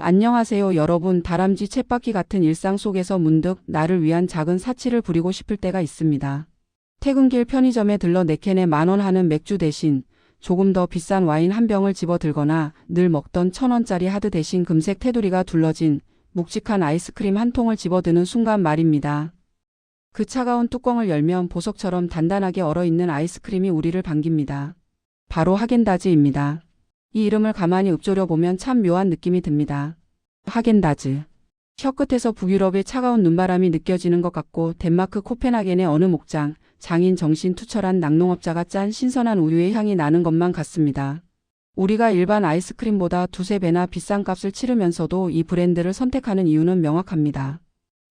안녕하세요 여러분. 다람쥐 쳇바퀴 같은 일상 속에서 문득 나를 위한 작은 사치를 부리고 싶을 때가 있습니다. 퇴근길 편의점에 들러 4캔에 10,000원 하는 맥주 대신 조금 더 비싼 와인 한 병을 집어 들거나 늘 먹던 1,000원짜리 하드 대신 금색 테두리가 둘러진 묵직한 아이스크림 한 통을 집어드는 순간 말입니다. 그 차가운 뚜껑을 열면 보석처럼 단단하게 얼어있는 아이스크림이 우리를 반깁니다. 바로 하겐다즈입니다. 이 이름을 가만히 읊조려 보면 참 묘한 느낌이 듭니다. 하겐다즈. 혀끝에서 북유럽의 차가운 눈바람이 느껴지는 것 같고 덴마크 코펜하겐의 어느 목장, 장인 정신 투철한 낙농업자가 짠 신선한 우유의 향이 나는 것만 같습니다. 우리가 일반 아이스크림보다 2~3배나 비싼 값을 치르면서도 이 브랜드를 선택하는 이유는 명확합니다.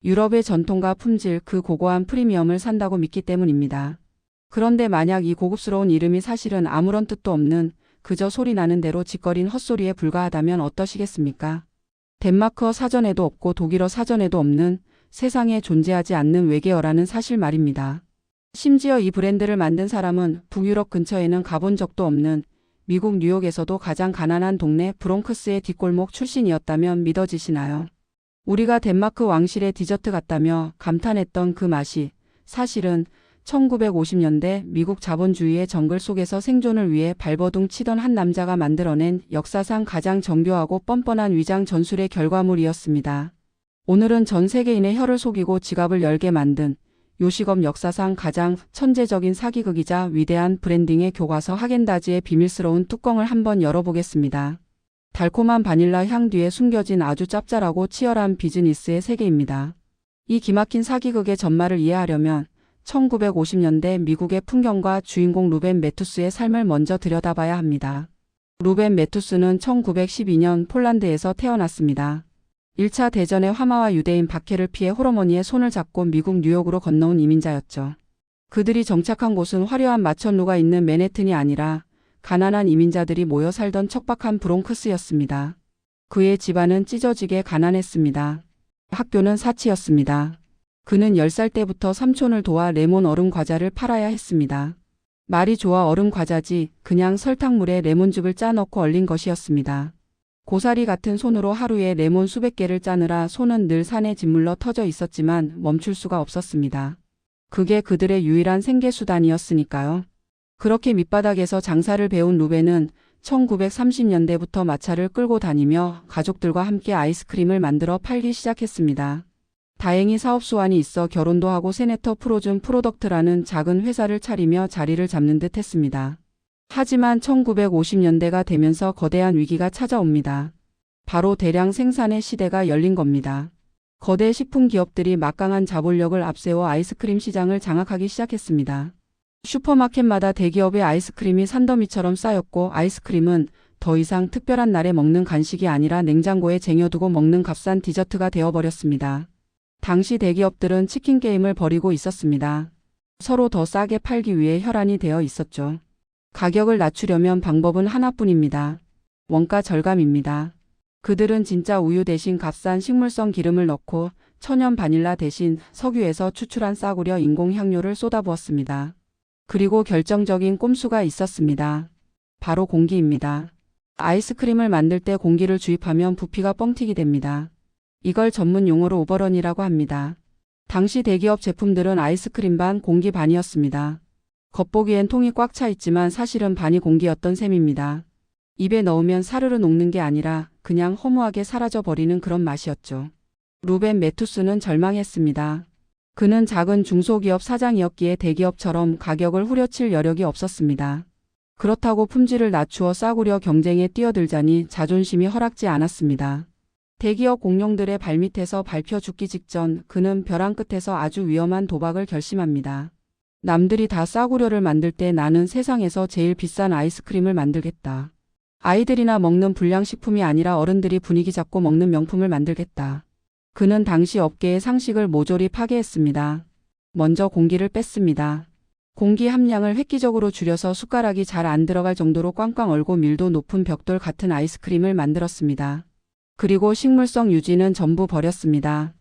유럽의 전통과 품질, 그 고고한 프리미엄을 산다고 믿기 때문입니다. 그런데 만약 이 고급스러운 이름이 사실은 아무런 뜻도 없는 그저 소리 나는 대로 짓거린 헛소리에 불과하다면 어떠시겠습니까? 덴마크어 사전에도 없고 독일어 사전에도 없는 세상에 존재하지 않는 외계어라는 사실 말입니다. 심지어 이 브랜드를 만든 사람은 북유럽 근처에는 가본 적도 없는 미국 뉴욕에서도 가장 가난한 동네 브롱크스의 뒷골목 출신이었다면 믿어지시나요? 우리가 덴마크 왕실의 디저트 같다며 감탄했던 그 맛이 사실은 1950년대 미국 자본주의의 정글 속에서 생존을 위해 발버둥 치던 한 남자가 만들어낸 역사상 가장 정교하고 뻔뻔한 위장 전술의 결과물이었습니다. 오늘은 전 세계인의 혀를 속이고 지갑을 열게 만든 요식업 역사상 가장 천재적인 사기극이자 위대한 브랜딩의 교과서 하겐다즈의 비밀스러운 뚜껑을 한번 열어보겠습니다. 달콤한 바닐라 향 뒤에 숨겨진 아주 짭짤하고 치열한 비즈니스의 세계입니다. 이 기막힌 사기극의 전말을 이해하려면 1950년대 미국의 풍경과 주인공 루벤 매투스의 삶을 먼저 들여다봐야 합니다. 루벤 매투스는 1912년 폴란드에서 태어났습니다. 1차 대전의 화마와 유대인 박해를 피해 홀어머니의 손을 잡고 미국 뉴욕으로 건너온 이민자였죠. 그들이 정착한 곳은 화려한 마천루가 있는 맨해튼이 아니라 가난한 이민자들이 모여 살던 척박한 브롱크스였습니다. 그의 집안은 찢어지게 가난했습니다. 학교는 사치였습니다. 그는 10살 때부터 삼촌을 도와 레몬 얼음 과자를 팔아야 했습니다. 말이 좋아 얼음 과자지 그냥 설탕물에 레몬즙을 짜 넣고 얼린 것이었습니다. 고사리 같은 손으로 하루에 레몬 수백 개를 짜느라 손은 늘 산에 짓물러 터져 있었지만 멈출 수가 없었습니다. 그게 그들의 유일한 생계수단이었으니까요. 그렇게 밑바닥에서 장사를 배운 루벤은 1930년대부터 마차를 끌고 다니며 가족들과 함께 아이스크림을 만들어 팔기 시작했습니다. 다행히 사업 수완이 있어 결혼도 하고 세네터 프로즌 프로덕트라는 작은 회사를 차리며 자리를 잡는 듯 했습니다. 하지만 1950년대가 되면서 거대한 위기가 찾아옵니다. 바로 대량 생산의 시대가 열린 겁니다. 거대 식품 기업들이 막강한 자본력을 앞세워 아이스크림 시장을 장악하기 시작했습니다. 슈퍼마켓마다 대기업의 아이스크림이 산더미처럼 쌓였고 아이스크림은 더 이상 특별한 날에 먹는 간식이 아니라 냉장고에 쟁여두고 먹는 값싼 디저트가 되어버렸습니다. 당시 대기업들은 치킨 게임을 벌이고 있었습니다. 서로 더 싸게 팔기 위해 혈안이 되어 있었죠. 가격을 낮추려면 방법은 하나뿐입니다. 원가 절감입니다. 그들은 진짜 우유 대신 값싼 식물성 기름을 넣고 천연 바닐라 대신 석유에서 추출한 싸구려 인공 향료를 쏟아부었습니다. 그리고 결정적인 꼼수가 있었습니다. 바로 공기입니다. 아이스크림을 만들 때 공기를 주입하면 부피가 뻥튀기 됩니다. 이걸 전문 용어로 오버런이라고 합니다. 당시 대기업 제품들은 아이스크림 반 공기 반이었습니다. 겉보기엔 통이 꽉 차 있지만 사실은 반이 공기였던 셈입니다. 입에 넣으면 사르르 녹는 게 아니라 그냥 허무하게 사라져버리는 그런 맛이었죠. 루벤 매투스는 절망했습니다. 그는 작은 중소기업 사장이었기에 대기업처럼 가격을 후려칠 여력이 없었습니다. 그렇다고 품질을 낮추어 싸구려 경쟁에 뛰어들자니 자존심이 허락지 않았습니다. 대기업 공룡들의 발밑에서 밟혀 죽기 직전 그는 벼랑 끝에서 아주 위험한 도박을 결심합니다. 남들이 다 싸구려를 만들 때 나는 세상에서 제일 비싼 아이스크림을 만들겠다. 아이들이나 먹는 불량식품이 아니라 어른들이 분위기 잡고 먹는 명품을 만들겠다. 그는 당시 업계의 상식을 모조리 파괴했습니다. 먼저 공기를 뺐습니다. 공기 함량을 획기적으로 줄여서 숟가락이 잘 안 들어갈 정도로 꽝꽝 얼고 밀도 높은 벽돌 같은 아이스크림을 만들었습니다. 그리고 식물성 유지는 전부 버렸습니다.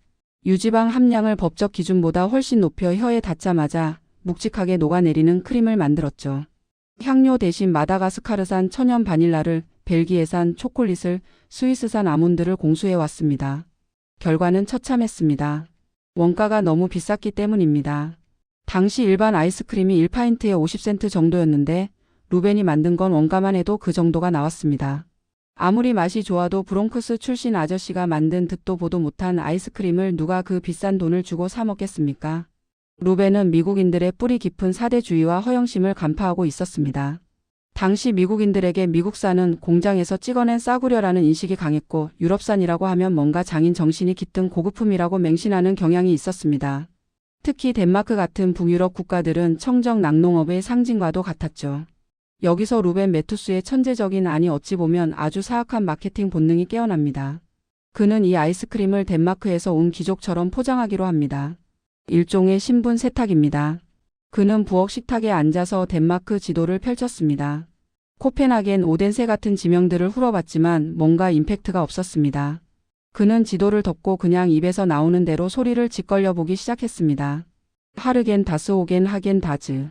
유지방 함량을 법적 기준보다 훨씬 높여 혀에 닿자마자 묵직하게 녹아내리는 크림을 만들었죠. 향료 대신 마다가스카르산 천연 바닐라를 벨기에산 초콜릿을, 스위스산 아몬드를 공수해 왔습니다. 결과는 처참했습니다. 원가가 너무 비쌌기 때문입니다. 당시 일반 아이스크림이 1파인트에 50센트 정도였는데 루벤이 만든 건 원가만 해도 그 정도가 나왔습니다. 아무리 맛이 좋아도 브롱크스 출신 아저씨가 만든 듣도 보도 못한 아이스크림을 누가 그 비싼 돈을 주고 사 먹겠습니까? 루벤은 미국인들의 뿌리 깊은 사대주의와 허영심을 간파하고 있었습니다. 당시 미국인들에게 미국산은 공장에서 찍어낸 싸구려라는 인식이 강했고 유럽산이라고 하면 뭔가 장인 정신이 깃든 고급품이라고 맹신하는 경향이 있었습니다. 특히 덴마크 같은 북유럽 국가들은 청정 낙농업의 상징과도 같았죠. 여기서 루벤 메투스의 천재적인 아니 어찌 보면 아주 사악한 마케팅 본능이 깨어납니다. 그는 이 아이스크림을 덴마크에서 온 귀족처럼 포장하기로 합니다. 일종의 신분 세탁입니다. 그는 부엌 식탁에 앉아서 덴마크 지도를 펼쳤습니다. 코펜하겐, 오덴세 같은 지명들을 훑어봤지만 뭔가 임팩트가 없었습니다. 그는 지도를 덮고 그냥 입에서 나오는 대로 소리를 짓걸려 보기 시작했습니다. 하르겐 다스 호겐 하겐 다즈.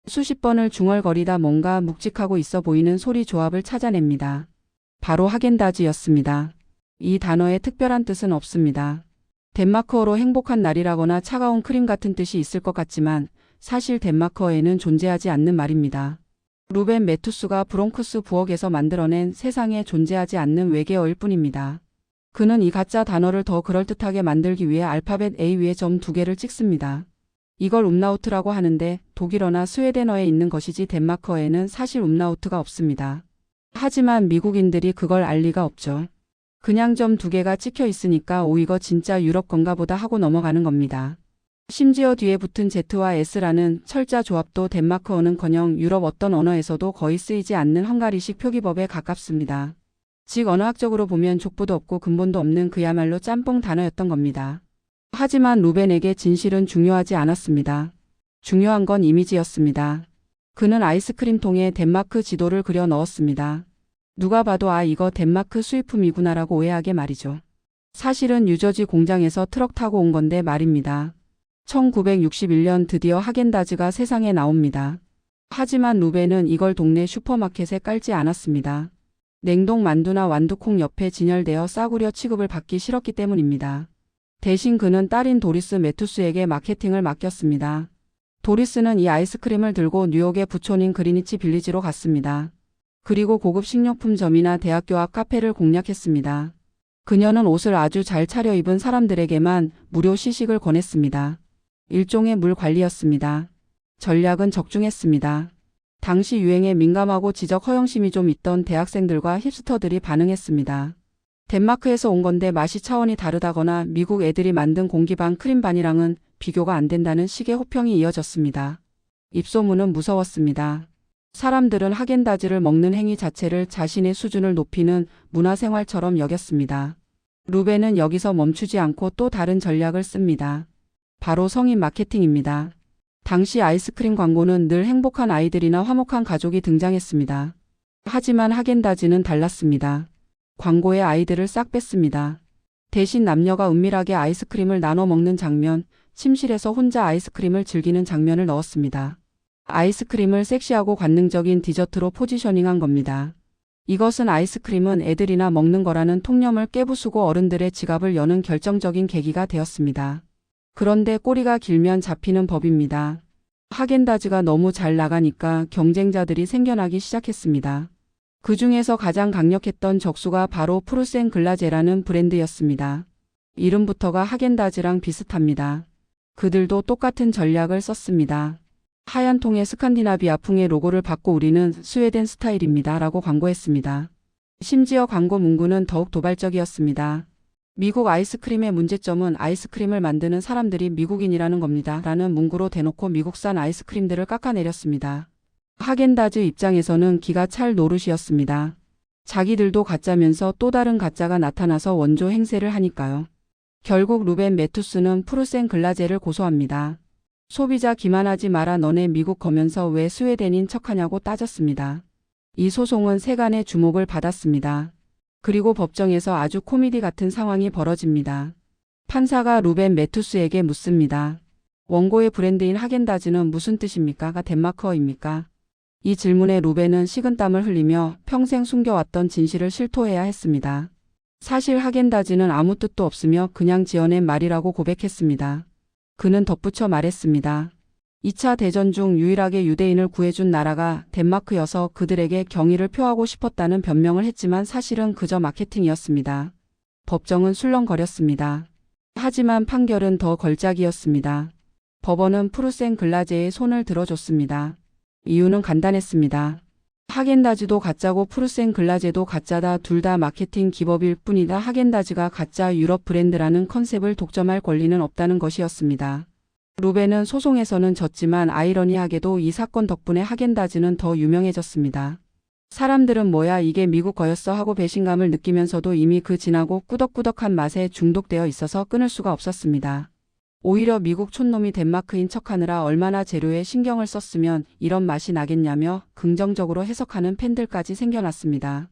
수십 번을 중얼거리다 뭔가 묵직하고 있어 보이는 소리 조합을 찾아냅니다. 바로 하겐다즈였습니다. 이 단어에 특별한 뜻은 없습니다. 덴마크어로 행복한 날이라거나 차가운 크림 같은 뜻이 있을 것 같지만 사실 덴마크어에는 존재하지 않는 말입니다. 루벤 메투스가 브롱크스 부엌에서 만들어낸 세상에 존재하지 않는 외계어일 뿐입니다. 그는 이 가짜 단어를 더 그럴듯하게 만들기 위해 알파벳 A 위에 점 2개를 찍습니다. 이걸 음라우트라고 하는데 독일어나 스웨덴어에 있는 것이지 덴마크어에는 사실 음라우트가 없습니다. 하지만 미국인들이 그걸 알 리가 없죠. 그냥 점 2개가 찍혀 있으니까 이거 진짜 유럽 건가 보다 하고 넘어가는 겁니다. 심지어 뒤에 붙은 Z와 S라는 철자 조합도 덴마크어는커녕 유럽 어떤 언어에서도 거의 쓰이지 않는 헝가리식 표기법에 가깝습니다. 즉 언어학적으로 보면 족보도 없고 근본도 없는 그야말로 짬뽕 단어였던 겁니다. 하지만 루벤에게 진실은 중요하지 않았습니다. 중요한 건 이미지였습니다. 그는 아이스크림 통에 덴마크 지도를 그려 넣었습니다. 누가 봐도 이거 덴마크 수입품이구나라고 오해하게 말이죠. 사실은 뉴저지 공장에서 트럭 타고 온 건데 말입니다. 1961년 드디어 하겐다즈가 세상에 나옵니다. 하지만 루벤은 이걸 동네 슈퍼마켓에 깔지 않았습니다. 냉동 만두나 완두콩 옆에 진열되어 싸구려 취급을 받기 싫었기 때문입니다. 대신 그는 딸인 도리스 메투스에게 마케팅을 맡겼습니다. 도리스는 이 아이스크림을 들고 뉴욕의 부촌인 그리니치 빌리지로 갔습니다. 그리고 고급 식료품점이나 대학교 앞 카페를 공략했습니다. 그녀는 옷을 아주 잘 차려입은 사람들에게만 무료 시식을 권했습니다. 일종의 물 관리였습니다. 전략은 적중했습니다. 당시 유행에 민감하고 지적 허영심이 좀 있던 대학생들과 힙스터들이 반응했습니다. 덴마크에서 온 건데 맛이 차원이 다르다거나 미국 애들이 만든 공기반 크림반이랑은 비교가 안 된다는 식의 호평이 이어졌습니다. 입소문은 무서웠습니다. 사람들은 하겐다즈를 먹는 행위 자체를 자신의 수준을 높이는 문화생활처럼 여겼습니다. 루벤은 여기서 멈추지 않고 또 다른 전략을 씁니다. 바로 성인 마케팅입니다. 당시 아이스크림 광고는 늘 행복한 아이들이나 화목한 가족이 등장했습니다. 하지만 하겐다즈는 달랐습니다. 광고에 아이들을 싹 뺐습니다. 대신 남녀가 은밀하게 아이스크림을 나눠 먹는 장면, 침실에서 혼자 아이스크림을 즐기는 장면을 넣었습니다. 아이스크림을 섹시하고 관능적인 디저트로 포지셔닝한 겁니다. 이것은 아이스크림은 애들이나 먹는 거라는 통념을 깨부수고 어른들의 지갑을 여는 결정적인 계기가 되었습니다. 그런데 꼬리가 길면 잡히는 법입니다. 하겐다즈가 너무 잘 나가니까 경쟁자들이 생겨나기 시작했습니다. 그 중에서 가장 강력했던 적수가 바로 프루센 글라제라는 브랜드였습니다. 이름부터가 하겐다즈랑 비슷합니다. 그들도 똑같은 전략을 썼습니다. 하얀 통에 스칸디나비아풍의 로고를 받고 우리는 스웨덴 스타일입니다 라고 광고했습니다. 심지어 광고 문구는 더욱 도발적이었습니다. 미국 아이스크림의 문제점은 아이스크림을 만드는 사람들이 미국인이라는 겁니다 라는 문구로 대놓고 미국산 아이스크림들을 깎아내렸습니다. 하겐다즈 입장에서는 기가 찰 노릇이었습니다. 자기들도 가짜면서 또 다른 가짜가 나타나서 원조 행세를 하니까요. 결국 루벤 메투스는 프루센 글라제를 고소합니다. 소비자 기만하지 마라 너네 미국 거면서 왜 스웨덴인 척하냐고 따졌습니다. 이 소송은 세간의 주목을 받았습니다. 그리고 법정에서 아주 코미디 같은 상황이 벌어집니다. 판사가 루벤 메투스에게 묻습니다. 원고의 브랜드인 하겐다즈는 무슨 뜻입니까? 가 덴마크어입니까? 이 질문에 루벤은 식은땀을 흘리며 평생 숨겨왔던 진실을 실토해야 했습니다. 사실 하겐다즈는 아무 뜻도 없으며 그냥 지어낸 말이라고 고백했습니다. 그는 덧붙여 말했습니다. 2차 대전 중 유일하게 유대인을 구해준 나라가 덴마크여서 그들에게 경의를 표하고 싶었다는 변명을 했지만 사실은 그저 마케팅이었습니다. 법정은 술렁거렸습니다. 하지만 판결은 더 걸작이었습니다. 법원은 프루센 글라제의 손을 들어줬습니다. 이유는 간단했습니다. 하겐다즈도 가짜고 프루센 글라제도 가짜다. 둘 다 마케팅 기법일 뿐이다. 하겐다즈가 가짜 유럽 브랜드라는 컨셉을 독점할 권리는 없다는 것이었습니다. 루벤은 소송에서는 졌지만 아이러니하게도 이 사건 덕분에 하겐다즈는 더 유명해졌습니다. 사람들은 뭐야 이게 미국 거였어 하고 배신감을 느끼면서도 이미 그 진하고 꾸덕꾸덕한 맛에 중독되어 있어서 끊을 수가 없었습니다. 오히려 미국 촌놈이 덴마크인 척하느라 얼마나 재료에 신경을 썼으면 이런 맛이 나겠냐며 긍정적으로 해석하는 팬들까지 생겨났습니다.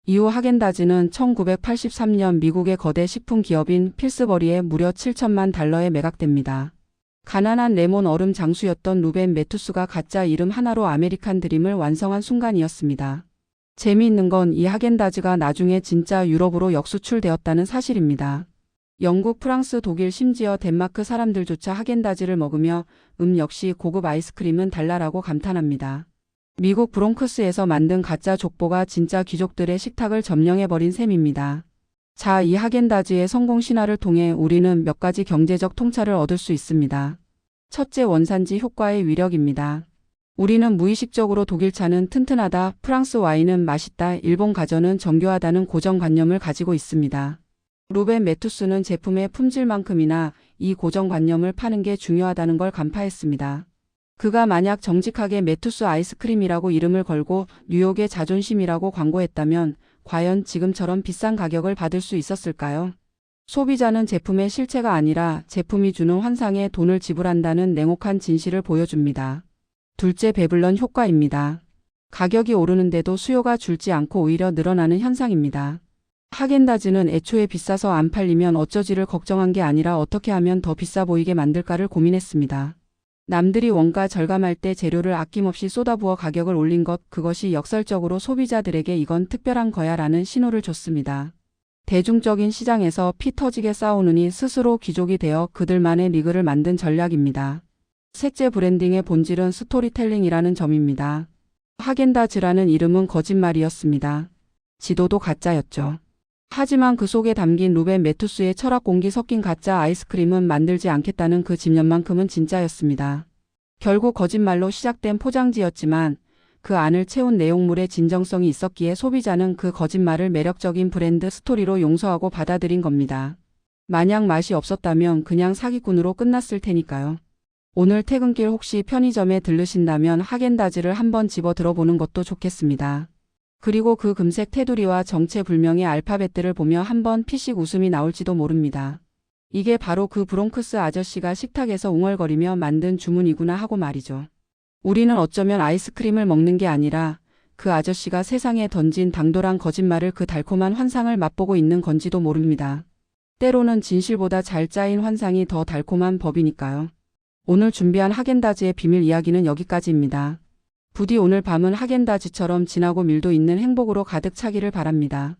이후 하겐다즈는 1983년 미국의 거대 식품 기업인 필스버리에 무려 7천만 달러에 매각됩니다. 가난한 레몬 얼음 장수였던 루벤 매투스가 가짜 이름 하나로 아메리칸 드림을 완성한 순간이었습니다. 재미있는 건 이 하겐다즈가 나중에 진짜 유럽으로 역수출되었다는 사실입니다. 영국, 프랑스, 독일, 심지어 덴마크 사람들조차 하겐다즈를 먹으며 역시 고급 아이스크림은 달라라고 감탄합니다. 미국 브롱크스에서 만든 가짜 족보가 진짜 귀족들의 식탁을 점령해버린 셈입니다. 자, 이 하겐다즈의 성공 신화를 통해 우리는 몇 가지 경제적 통찰을 얻을 수 있습니다. 첫째, 원산지 효과의 위력입니다. 우리는 무의식적으로 독일차는 튼튼하다, 프랑스 와인은 맛있다, 일본 가전은 정교하다는 고정관념을 가지고 있습니다. 루벤 매투스는 제품의 품질만큼이나 이 고정관념을 파는 게 중요하다는 걸 간파했습니다. 그가 만약 정직하게 매투스 아이스크림이라고 이름을 걸고 뉴욕의 자존심이라고 광고했다면 과연 지금처럼 비싼 가격을 받을 수 있었을까요? 소비자는 제품의 실체가 아니라 제품이 주는 환상에 돈을 지불한다는 냉혹한 진실을 보여줍니다. 둘째, 배블런 효과입니다. 가격이 오르는데도 수요가 줄지 않고 오히려 늘어나는 현상입니다. 하겐다즈는 애초에 비싸서 안 팔리면 어쩌지를 걱정한 게 아니라 어떻게 하면 더 비싸 보이게 만들까를 고민했습니다. 남들이 원가 절감할 때 재료를 아낌없이 쏟아부어 가격을 올린 것, 그것이 역설적으로 소비자들에게 이건 특별한 거야 라는 신호를 줬습니다. 대중적인 시장에서 피 터지게 싸우느니 스스로 귀족이 되어 그들만의 리그를 만든 전략입니다. 셋째, 브랜딩의 본질은 스토리텔링이라는 점입니다. 하겐다즈라는 이름은 거짓말이었습니다. 지도도 가짜였죠. 하지만 그 속에 담긴 루벤 매투스의 철학 공기 섞인 가짜 아이스크림은 만들지 않겠다는 그 집념만큼은 진짜였습니다. 결국 거짓말로 시작된 포장지였지만 그 안을 채운 내용물의 진정성이 있었기에 소비자는 그 거짓말을 매력적인 브랜드 스토리로 용서하고 받아들인 겁니다. 만약 맛이 없었다면 그냥 사기꾼으로 끝났을 테니까요. 오늘 퇴근길 혹시 편의점에 들르신다면 하겐다즈를 한번 집어 들어보는 것도 좋겠습니다. 그리고 그 금색 테두리와 정체불명의 알파벳들을 보며 한번 피식 웃음이 나올지도 모릅니다. 이게 바로 그 브롱크스 아저씨가 식탁에서 웅얼거리며 만든 주문이구나 하고 말이죠. 우리는 어쩌면 아이스크림을 먹는 게 아니라 그 아저씨가 세상에 던진 당돌한 거짓말을, 그 달콤한 환상을 맛보고 있는 건지도 모릅니다. 때로는 진실보다 잘 짜인 환상이 더 달콤한 법이니까요. 오늘 준비한 하겐다즈의 비밀 이야기는 여기까지입니다. 부디 오늘 밤은 하겐다즈처럼 진하고 밀도 있는 행복으로 가득 차기를 바랍니다.